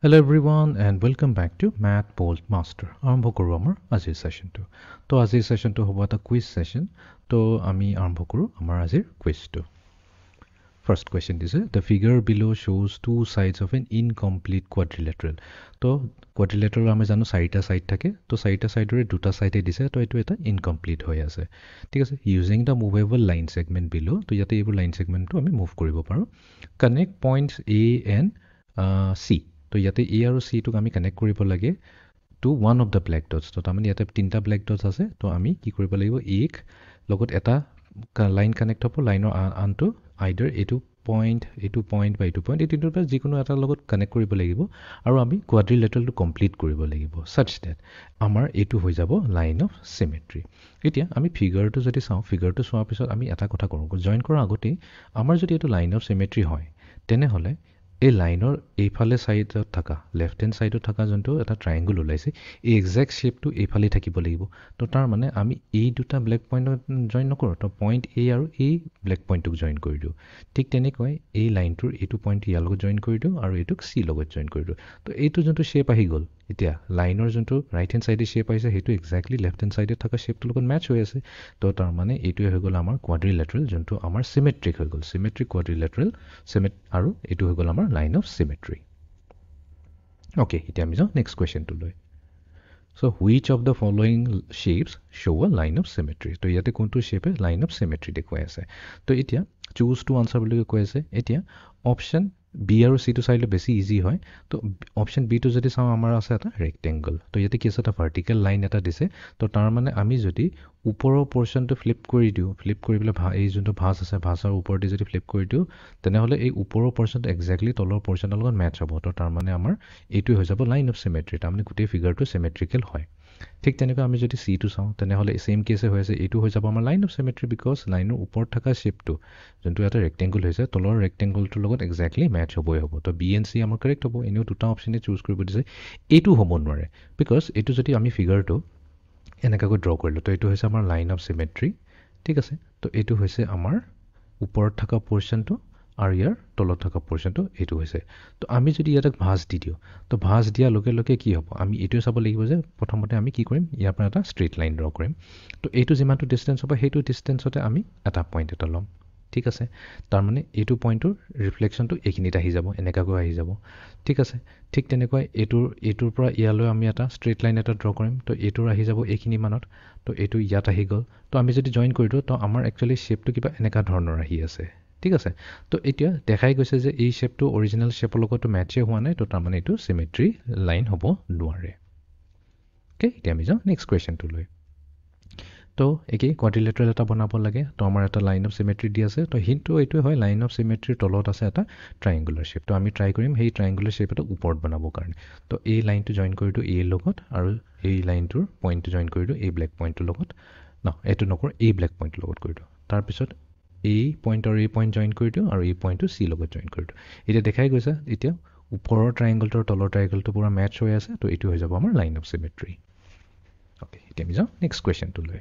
Hello everyone and welcome back to Math Bold Master. আৰম্ভ কৰোঁ আমাৰ আজিৰ সেশনটো। তো আজিৰ সেশনটো হ'ব এটা কুইজ সেশন। তো আমি আৰম্ভ কৰোঁ আমাৰ আজিৰ কুইজটো। First question দিছে, the figure below shows two sides of an incomplete quadrilateral. তো quadrilateral আমি জানো চাৰিটা সাইড থাকে। তো চাৰিটা সাইডৰে দুটা সাইডে দিছে, তো এইটো এটা ইনকমপ্লিট হৈ আছে। ঠিক আছে, using the movable line segment বিলো, তো ইয়াতে এইবোৰ লাইন সেগমেন্টটো আমি মুভ কৰিব পাৰোঁ। Connect points A and C. তো ইয়াতে এ আৰু চিটোক আমি কানেক্ট কৰিব লাগে to one of the black dots. তো তাৰমানে ইয়াতে তিনিটা ব্লেক ডটছ আছে। তো আমি কি কৰিব লাগিব, এক লগত এটা লাইন কানেক্ট হ'ব, লাইনৰ আনটো আইডাৰ এইটো পইণ্ট বা এইটো পইণ্ট, এই তিনিটাৰ পৰা যিকোনো এটাৰ লগত কানেক্ট কৰিব লাগিব আৰু আমি কোৱাড্ৰিলেটাৰেলটো কমপ্লিট কৰিব লাগিব ছাচ ডেট আমাৰ এইটো হৈ যাব লাইন অফ চিমেট্ৰি। এতিয়া আমি ফিগাৰটো যদি চাওঁ, ফিগাৰটো চোৱাৰ পিছত আমি এটা কথা কৰোঁ, জইন কৰাৰ আগতেই আমাৰ যদি এইটো লাইন অফ চিমেট্ৰি হয় তেনেহ'লে এই লাইনৰ এইফালে ছাইডত থকা লেফ্ট হেণ্ড ছাইডত থকা যোনটো এটা ট্ৰাইংগুল ওলাইছে, এই এক্সেক্ট শ্বেপটো এইফালে থাকিব লাগিব। তো তাৰ মানে আমি এই দুটা ব্লেক পইণ্টত জইন নকৰোঁ, তো পইণ্ট এ আৰু এই ব্লেক পইণ্টটোক জইন কৰি দিওঁ। ঠিক তেনেকৈ এই লাইনটোৰ এইটো পইণ্ট ইয়াৰ লগত জইন কৰি দিওঁ আৰু এইটোক চি লগত জইন কৰি দিওঁ। তো এইটো যোনটো শ্বেপ আহি গ'ল, এতিয়া লাইনৰ যোনটো ৰাইট হেণ্ড ছাইডে শ্বেপ আহিছে সেইটো এক্সেক্টলি লেফ্ট হেণ্ড ছাইডত থকা শ্বেপটোৰ লগত মেটচ হৈ আছে। তো তাৰমানে এইটোৱে হৈ গ'ল আমাৰ কোৱাড্ৰিলেটাৰেল, যোনটো আমাৰ চিমেট্ৰিক হৈ গ'ল, চিমেট্ৰিক কোৱাড্ৰিলেটাৰেল আৰু এইটো হৈ গ'ল আমাৰ লাইন অফ চিমেট্ৰি। অ'কে, এতিয়া আমি যাওঁ নেক্সট কুৱেশ্যনটোলৈ। So' which of the following shapes show' a line of symmetry. তো ইয়াতে কোনটো শ্বেপে লাইন অফ চিমেট্ৰি দেখুৱাই আছে। তো এতিয়া চুজ টু আনচাৰ বুলি কৈ আছে। এতিয়া অপশ্যন বি আৰু চিটো চাইলে বেছি ইজি হয়। তো অপশ্যন বিটো যদি চাওঁ, আমাৰ আছে এটা ৰেক্টেংগল। তো ইয়াতে কি আছে, এটা ভাৰ্টিকেল লাইন এটা দিছে। তো তাৰমানে আমি যদি ওপৰৰ পৰ্শ্যনটো ফ্লিপ কৰি দিওঁ, ফ্লিপ কৰি পেলাই এই যোনটো ভাঁজ আছে, ভাঁজৰ ওপৰতে যদি ফ্লিপ কৰি দিওঁ, তেনেহ'লে এই ওপৰৰ পৰ্শ্যনটো এক্সেক্টলি তলৰ পৰ্শ্যনৰ লগত মেটচ হ'ব। তো তাৰমানে আমাৰ এইটোৱে হৈ যাব লাইন অফ চিমেট্ৰি, তাৰমানে গোটেই ফিগাৰটো চিমেট্ৰিকেল হয়। ঠিক তেনেকৈ আমি যদি চিটো চাওঁ তেনেহ'লে ছেইম কেছে হৈ আছে, এইটো হৈ যাব আমাৰ লাইন অফ চিমেট্ৰি, বিকজ লাইনৰ ওপৰত থকা শ্বেপটো যোনটো এটা ৰেক্টেংগুল হৈছে, তলৰ ৰেক্টেংগুলটোৰ লগত এক্সেক্টলি মেটচ হ'বই হ'ব। তো বি এণ্ড চি আমাৰ কাৰেক্ট হ'ব। এনেও দুটা অপশ্যনে চুজ কৰিব দিছে, এইটো হ'ব নোৱাৰে, বিকজ এইটো যদি আমি ফিগাৰটো এনেকুৱাকৈ ড্ৰ কৰিলোঁ, তো এইটো হৈছে আমাৰ লাইন অফ চিমেট্ৰি। ঠিক আছে, তো এইটো হৈছে আমাৰ ওপৰত থকা পৰ্শ্যনটো আৰু ইয়াৰ তলত থকা পৰ্শ্যনটো এইটো হৈছে। তো আমি যদি ইয়াতে ভাঁজ দি দিওঁ, তো ভাঁজ দিয়াৰ লগে লগে কি হ'ব, আমি এইটোৱে চাব লাগিব যে প্ৰথমতে আমি কি কৰিম, ইয়াৰ পৰা এটা ষ্ট্ৰেইট লাইন ড্ৰ কৰিম। তো এইটো যিমানটো ডিষ্টেঞ্চ হ'ব সেইটো ডিষ্টেঞ্চতে আমি এটা পইণ্ট এটা ল'ম। ঠিক আছে, তাৰমানে এইটো পইণ্টটোৰ ৰিফ্লেকশ্যনটো এইখিনিত আহি যাব, এনেকুৱাকৈ আহি যাব। ঠিক আছে, ঠিক তেনেকৈ এইটোৰ পৰা ইয়ালৈ আমি এটা ষ্ট্ৰেইট লাইন এটা ড্ৰ কৰিম। তো এইটোৰ আহি যাব এইখিনি মানত, তো এইটো ইয়াত আহি গ'ল। তো আমি যদি জইন কৰি দিওঁ, তো আমাৰ একচুৱেলি শ্বেপটো কিবা এনেকুৱা ধৰণৰ আহি আছে। ঠিক আছে, তো এতিয়া দেখাই গৈছে যে এই শ্বেপটো অৰিজিনেল শ্বেপৰ লগতো মেটচেই হোৱা নাই। তো তাৰমানে এইটো চিমেট্ৰি লাইন হ'ব নোৱাৰে। অ'কে, এতিয়া আমি যাওঁ নেক্সট কুৱেশ্যনটোলৈ। তো একেই কোৱাড্ৰিলেটাৰেল এটা বনাব লাগে। তো আমাৰ এটা লাইন অফ চিমেট্ৰি দি আছে। তো হিণ্টটো এইটোৱে হয়, লাইন অফ চিমেট্ৰিৰ তলত আছে এটা ট্ৰাইংগুলাৰ শ্বেপ। তো আমি ট্ৰাই কৰিম সেই ট্ৰাইংগুলাৰ শ্বেপ এটা ওপৰত বনাবৰ কাৰণে। তো এই লাইনটো জইন কৰি দিওঁ এৰ লগত, আৰু এই লাইনটোৰ পইণ্টটো জইন কৰি দিওঁ এই ব্লেক পইণ্টটোৰ লগত। এইটো নকৰোঁ, এই ব্লেক পইণ্টটোৰ লগত কৰি দিওঁ। তাৰপিছত এই পইণ্ট আৰু এই পইণ্ট জইন কৰি দিওঁ আৰু এই পইণ্টটো চি লগত জইন কৰি দিওঁ। এতিয়া দেখাই গৈছে, এতিয়া ওপৰৰ ট্ৰাইংগলটোৰ তলৰ ট্ৰাইংগলটো পূৰা মেটচ হৈ আছে। তো এইটো হৈ যাব আমাৰ লাইন অফ চিমেট্ৰি। অ'কে, এতিয়া আমি যাওঁ নেক্সট কুৱেশ্যনটোলৈ।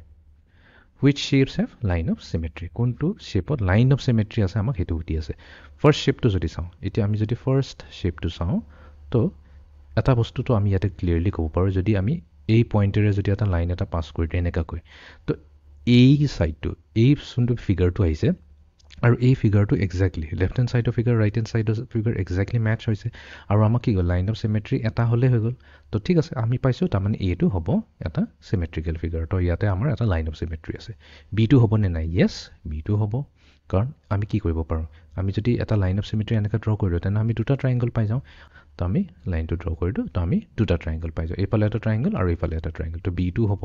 Which shapes have line of symmetry. কোনটো শ্বেপত লাইন অফ চিমেট্ৰি আছে আমাক সেইটো সুধি আছে। ফাৰ্ষ্ট শ্বেপটো যদি চাওঁ, এতিয়া আমি যদি ফাৰ্ষ্ট শ্বেপটো চাওঁ, তো এটা বস্তুটো আমি ইয়াতে ক্লিয়াৰলি ক'ব পাৰোঁ, যদি আমি এই পইণ্টেৰে যদি এটা লাইন এটা পাছ কৰি দিওঁ এনেকুৱাকৈ, তো এই ছাইডটো, এই যোনটো ফিগাৰটো আহিছে আৰু এই ফিগাৰটো এক্সেক্টলি লেফ্ট হেণ্ড ছাইডৰ ফিগাৰ ৰাইট হেণ্ড ছাইডৰ ফিগাৰ এক্সেক্টলি মেটচ হৈছে, আৰু আমাক কি গ'ল, লাইন অফ চিমেট্ৰি এটা হ'লেই হৈ গ'ল। তো ঠিক আছে, আমি পাইছোঁ তাৰমানে এইটো হ'ব এটা চিমেট্ৰিকেল ফিগাৰ। তো ইয়াতে আমাৰ এটা লাইন অফ চিমেট্ৰি আছে। বিটো হ'বনে নাই? য়েছ, বিটো হ'ব, কাৰণ আমি কি কৰিব পাৰোঁ, আমি যদি এটা লাইন অফ চিমেট্ৰি এনেকৈ ড্ৰ কৰি দিওঁ তেনেহ'লে আমি দুটা ট্ৰাইংগল পাই যাওঁ। তো আমি লাইনটো ড্ৰ কৰি দিওঁ, তো আমি দুটা ট্ৰাইংগল পাই যাওঁ, এইফালে এটা ট্ৰাইংগল আৰু এইফালে এটা ট্ৰাইংগল। তো বিটো হ'ব।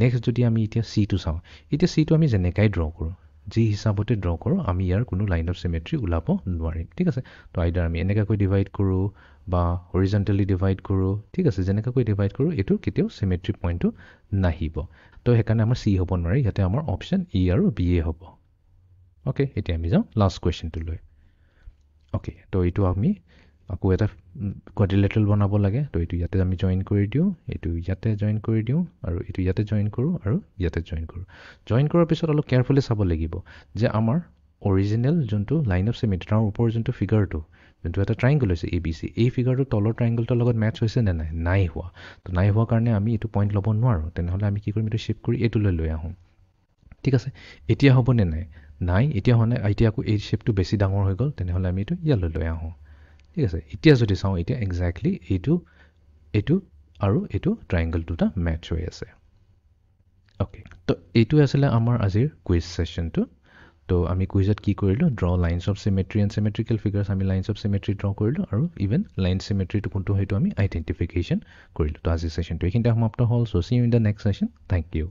নেক্সট যদি আমি এতিয়া চিটো চাওঁ, এতিয়া চিটো আমি যেনেকাই ড্ৰ কৰোঁ, যি হিচাপতে ড্ৰ কৰোঁ, আমি ইয়াৰ কোনো লাইন অফ চিমেট্ৰি ওলাব নোৱাৰিম। ঠিক আছে, তো আইদাৰ আমি এনেকুৱাকৈ ডিভাইড কৰোঁ বা হৰিজণ্টেলি ডিভাইড কৰোঁ। ঠিক আছে, যেনেকুৱাকৈ ডিভাইড কৰোঁ এইটো কেতিয়াও চিমেট্ৰি পইণ্টটো নাহিব। তো সেইকাৰণে আমাৰ চি হ'ব নোৱাৰি, ইয়াতে আমাৰ অপশ্যন ই আৰু বি এ হ'ব। অ'কে, এতিয়া আমি যাওঁ লাষ্ট কুৱেশ্যনটোলৈ। অ'কে, তো এইটো আমি আকৌ এটা কোৱাড্ৰিলেটাৰেল বনাব লাগে। তো এইটো ইয়াতে আমি জইন কৰি দিওঁ, এইটো ইয়াতে জইন কৰি দিওঁ, আৰু এইটো ইয়াতে জইন কৰোঁ, আৰু ইয়াতে জইন কৰোঁ। জইন কৰাৰ পিছত অলপ কেয়াৰফুলি চাব লাগিব যে আমাৰ অৰিজিনেল যোনটো লাইন অফ চিমেট্ৰি, তাৰ ওপৰৰ যোনটো ফিগাৰটো, যোনটো এটা ট্ৰাইংগল হৈছে ABC এই ফিগাৰটো তলৰ ট্ৰাইংগলটোৰ লগত মেটচ হৈছে নে নাই নাই হোৱা তো নাই হোৱাৰ কাৰণে আমি এইটো পইণ্ট ল'ব নোৱাৰোঁ তেনেহ'লে আমি কি কৰিম এইটো শ্বিফ্ট কৰি এইটোলৈ লৈ আহোঁ ঠিক আছে এতিয়া হ'বনে নাই নাই এতিয়া হোৱা নাই এতিয়া আকৌ এই শ্বেপটো বেছি ডাঙৰ হৈ গ'ল তেনেহ'লে আমি এইটো ইয়ালৈ লৈ আহোঁ ঠিক আছে এতিয়া যদি চাওঁ এতিয়া এক্সেক্টলি এইটো আৰু এইটো ট্ৰাইংগল দুটা মেটচ হৈ আছে অ'কে তো এইটো আছিলে আমাৰ আজিৰ কুইজ ছেশ্যনটো তো আমি কুইজত কি কৰিলোঁ draw lines of symmetry and symmetrical figures আমি লাইন্স অফ চিমেট্ৰি ড্ৰ কৰিলোঁ আৰু ইভেন লাইন চিমেট্ৰিটো কোনটো সেইটো আমি আইডেণ্টিফিকেশ্যন কৰিলোঁ তো আজিৰ ছেশ্যনটো এইখিনিতে সমাপ্ত হ'ল so' see you in the next session thank U